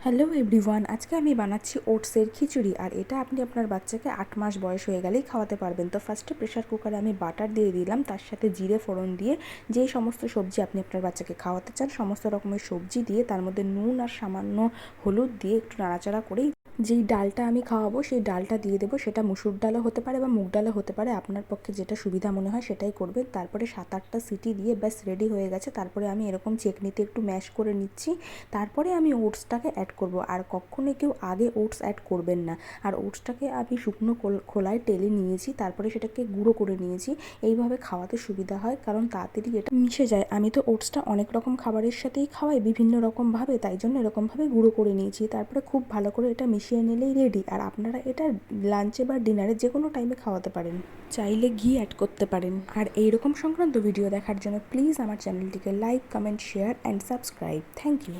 Hello everyone, আজকে আমি বানাচ্ছি ওটসের খিচুড়ি। আর এটা আপনি আপনার বাচ্চাকে 8 মাস বয়স হয়ে গেলেই খাওয়াতে পারবেন। তো ফার্স্টে প্রেশার কুকারে আমি বাটার দিয়ে দিলাম, তার সাথে জিরে ফোড়ন দিয়ে যেই সমস্ত সবজি আপনি আপনার বাচ্চাকে খাওয়াতে চান সমস্ত রকমের সবজি দিয়ে তার মধ্যে নুন আর সামান্য হলুদ দিয়ে একটু নাড়াচাড়া করেই যেই ডালটা আমি খাওয়াবো সেই ডালটা দিয়ে দেবো। সেটা মুসুর ডালও হতে পারে বা মুগ ডালও হতে পারে, আপনার পক্ষে যেটা সুবিধা মনে হয় সেটাই করবেন। তারপরে 7-8টা সিটি দিয়ে ব্যাস রেডি হয়ে গেছে। তারপরে আমি এরকম চেকনিতে একটু ম্যাশ করে নিচ্ছি। তারপরে আমি ওটসটাকে অ্যাড করব। আর কখনোই কেউ আগে ওটস অ্যাড করবেন না। আর ওটসটাকে আমি শুকনো খোলায় টেলে নিয়েছি, তারপরে সেটাকে গুঁড়ো করে নিয়েছি। এইভাবে খাওয়াতে সুবিধা হয়, কারণ তাড়াতাড়ি এটা মিশে যায়। আমি তো ওটসটা অনেক রকম খাবারের সাথেই খাওয়াই বিভিন্ন রকমভাবে, তাই জন্য এরকমভাবে গুঁড়ো করে নিয়েছি। তারপরে খুব ভালো করে এটা মিশিয়ে নিলেই রেডি। আর আপনারা এটা লাঞ্চে বা ডিনারে যে কোনো টাইমে খাওয়াতে পারেন, চাইলে ঘি অ্যাড করতে পারেন। আর এইরকম সংক্রান্ত ভিডিও দেখার জন্য প্লিজ আমার চ্যানেলটিকে like, comment, share and subscribe. Thank you.